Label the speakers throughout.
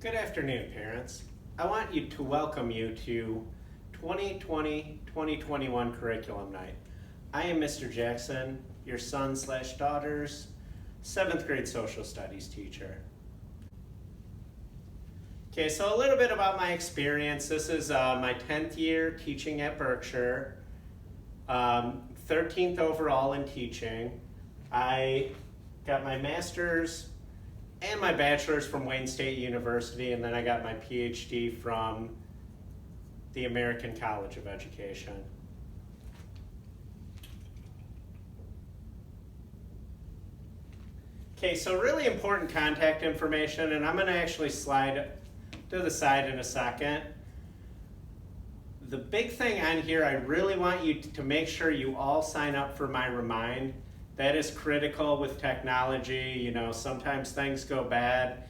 Speaker 1: Good afternoon, parents. I want to welcome you to 2020-2021 Curriculum Night. I am Mr. Jackson, your son/daughter's 7th grade social studies teacher. Okay, so a little bit about my experience. This is my 10th year teaching at Berkshire, 13th overall in teaching. I got my master's and my bachelor's from Wayne State University, and then I got my PhD from the American College of Education. Okay, so really important contact information, and I'm going to actually slide to the side in a second. The big thing on here, I really want you to make sure you all sign up for my Remind. That is critical with technology. You know, sometimes things go bad,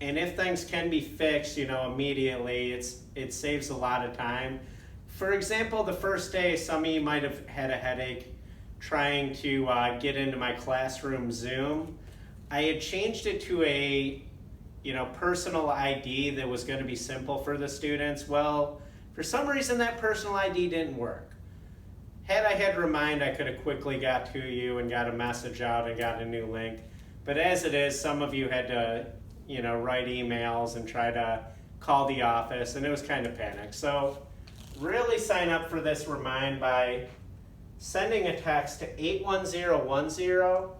Speaker 1: and if things can be fixed, immediately, it saves a lot of time. For example, the first day, some of you might have had a headache trying to get into my classroom Zoom. I had changed it to a personal ID that was going to be simple for the students. Well, for some reason that personal ID didn't work. Had I had Remind, I could have quickly got to you and got a message out and got a new link. But as it is, some of you had to, write emails and try to call the office, and it was kind of panic. So really sign up for this Remind by sending a text to 81010,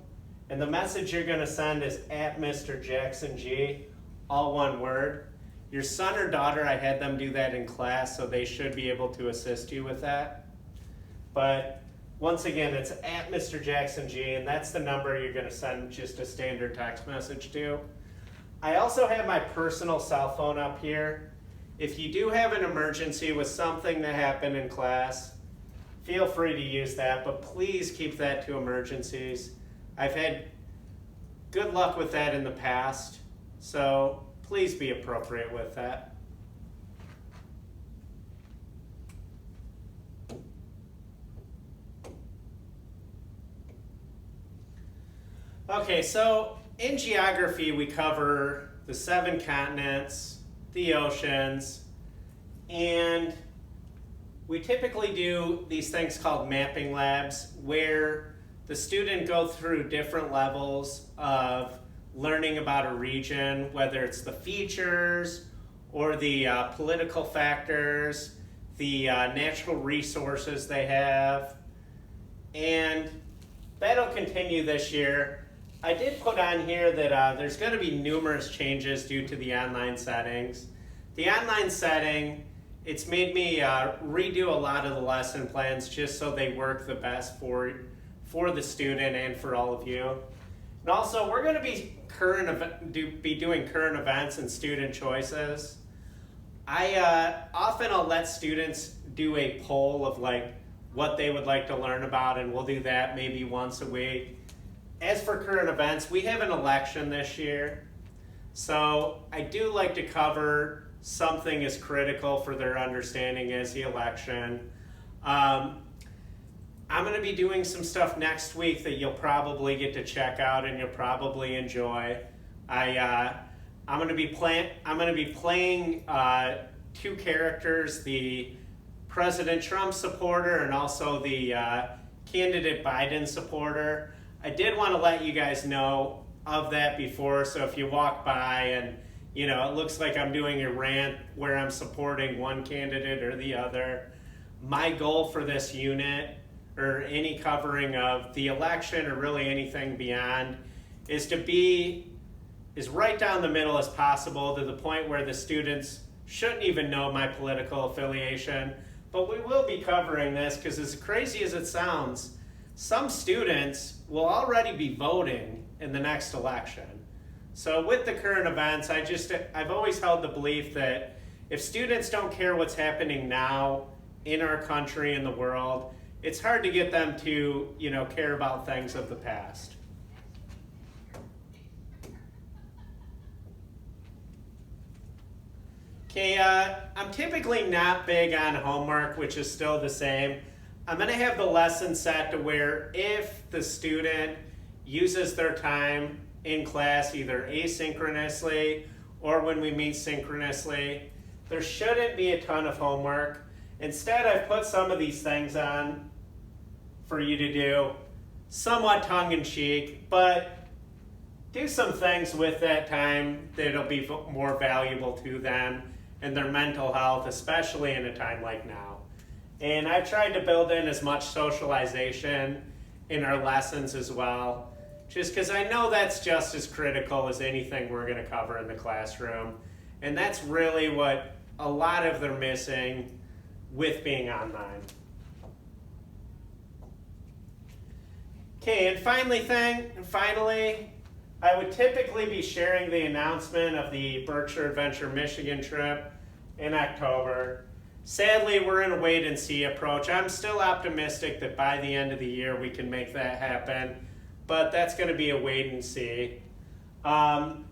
Speaker 1: and the message you're going to send is at Mr. Jackson G, all one word. Your son or daughter, I had them do that in class, so they should be able to assist you with that. But once again, it's at Mr. Jackson G, and that's the number you're going to send just a standard text message to. I also have my personal cell phone up here. If you do have an emergency with something that happened in class, feel free to use that, but please keep that to emergencies. I've had good luck with that in the past, so please be appropriate with that. Okay, so in geography we cover the 7 continents, the oceans, and we typically do these things called mapping labs where the student go through different levels of learning about a region, whether it's the features or the political factors, the natural resources they have, and that'll continue this year. I did put on here that there's going to be numerous changes due to the online settings. The online setting, it's made me redo a lot of the lesson plans just so they work the best for the student and for all of you. And also, we're going to be doing current events and student choices. Often I'll let students do a poll of what they would like to learn about, and we'll do that maybe once a week. As for current events, we have an election this year, so I do like to cover something as critical for their understanding as the election. I'm going to be doing some stuff next week that you'll probably get to check out and you'll probably enjoy. I'm going to be playing 2 characters, the President Trump supporter and also the candidate Biden supporter. I did want to let you guys know of that before, so if you walk by and it looks like I'm doing a rant where I'm supporting one candidate or the other, my goal for this unit or any covering of the election or really anything beyond is to be as right down the middle as possible, to the point where the students shouldn't even know my political affiliation. But we will be covering this because, as crazy as it sounds, some students will already be voting in the next election. So with the current events, I've always held the belief that if students don't care what's happening now in our country and the world, it's hard to get them to, care about things of the past. Okay, I'm typically not big on homework, which is still the same. I'm going to have the lesson set to where if the student uses their time in class either asynchronously or when we meet synchronously. There shouldn't be a ton of homework. Instead, I've put some of these things on for you to do, somewhat tongue-in-cheek, but do some things with that time that'll be more valuable to them and their mental health, especially in a time like now. And I've tried to build in as much socialization in our lessons as well, just because I know that's just as critical as anything we're going to cover in the classroom. And that's really what a lot of them are missing with being online. Okay, and finally, I would typically be sharing the announcement of the Berkshire Adventure Michigan trip in October. Sadly, we're in a wait and see approach. I'm still optimistic that by the end of the year we can make that happen, but that's going to be a wait and see. I'll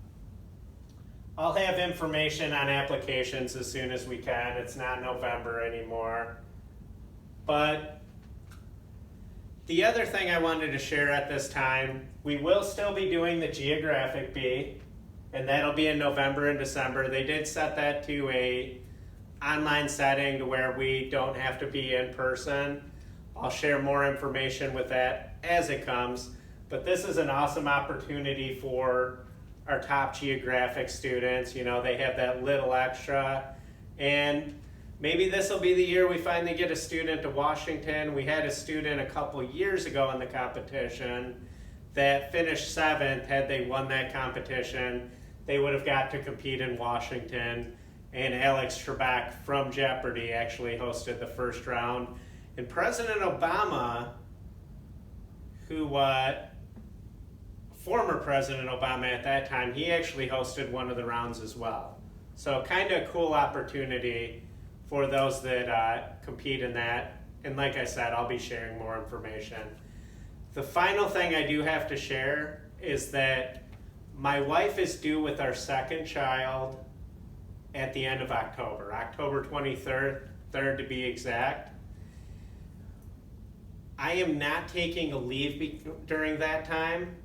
Speaker 1: have information on applications as soon as we can. It's not November anymore. But the other thing I wanted to share at this time, we will still be doing the Geographic Bee, and that'll be in November and December. They did set that to a online setting to where we don't have to be in person. I'll share more information with that as it comes, but this is an awesome opportunity for our top geographic students. You know, they have that little extra, and maybe this will be the year we finally get a student to Washington. We had a student a couple years ago in the competition that finished 7th. Had they won that competition, they would have got to compete in Washington. And Alex Trebek from Jeopardy actually hosted the first round. And President Obama, former President Obama at that time, he actually hosted one of the rounds as well. So kind of a cool opportunity for those that compete in that. And like I said, I'll be sharing more information. The final thing I do have to share is that my wife is due with our second child at the end of October, October 23rd, to be exact. I am not taking a leave during that time.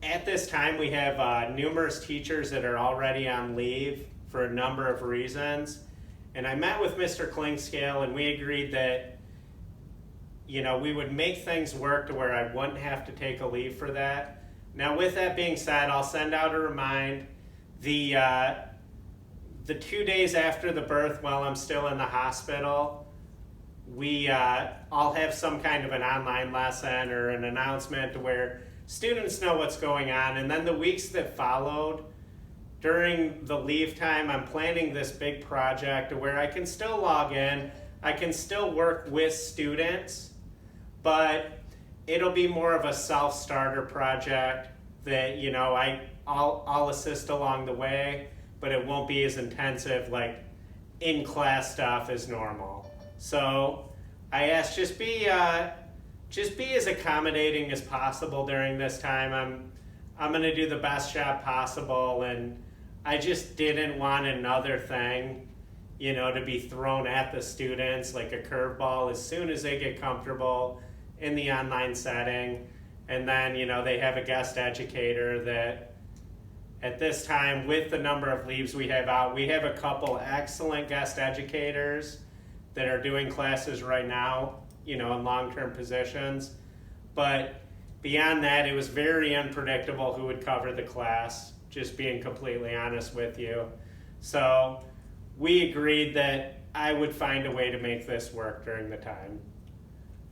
Speaker 1: At this time, we have numerous teachers that are already on leave for a number of reasons. And I met with Mr. Klingscale, and we agreed that, you know, we would make things work to where I wouldn't have to take a leave for that. Now, with that being said, I'll send out a remind. The 2 days after the birth, while I'm still in the hospital, I'll have some kind of an online lesson or an announcement to where students know what's going on. And then the weeks that followed, during the leave time, I'm planning this big project where I can still log in, I can still work with students, but it'll be more of a self-starter project that, you know, I'll assist along the way, but it won't be as intensive like in-class stuff as normal. So I ask, just be as accommodating as possible during this time. I'm going to do the best job possible, and I just didn't want another thing, you know, to be thrown at the students like a curveball as soon as they get comfortable in the online setting. And then, you know, they have a guest educator that at this time, with the number of leaves we have out, we have a couple excellent guest educators that are doing classes right now, you know, in long-term positions. But beyond that, it was very unpredictable who would cover the class, just being completely honest with you. So we agreed that I would find a way to make this work during the time.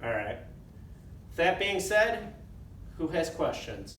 Speaker 1: All right. That being said, who has questions?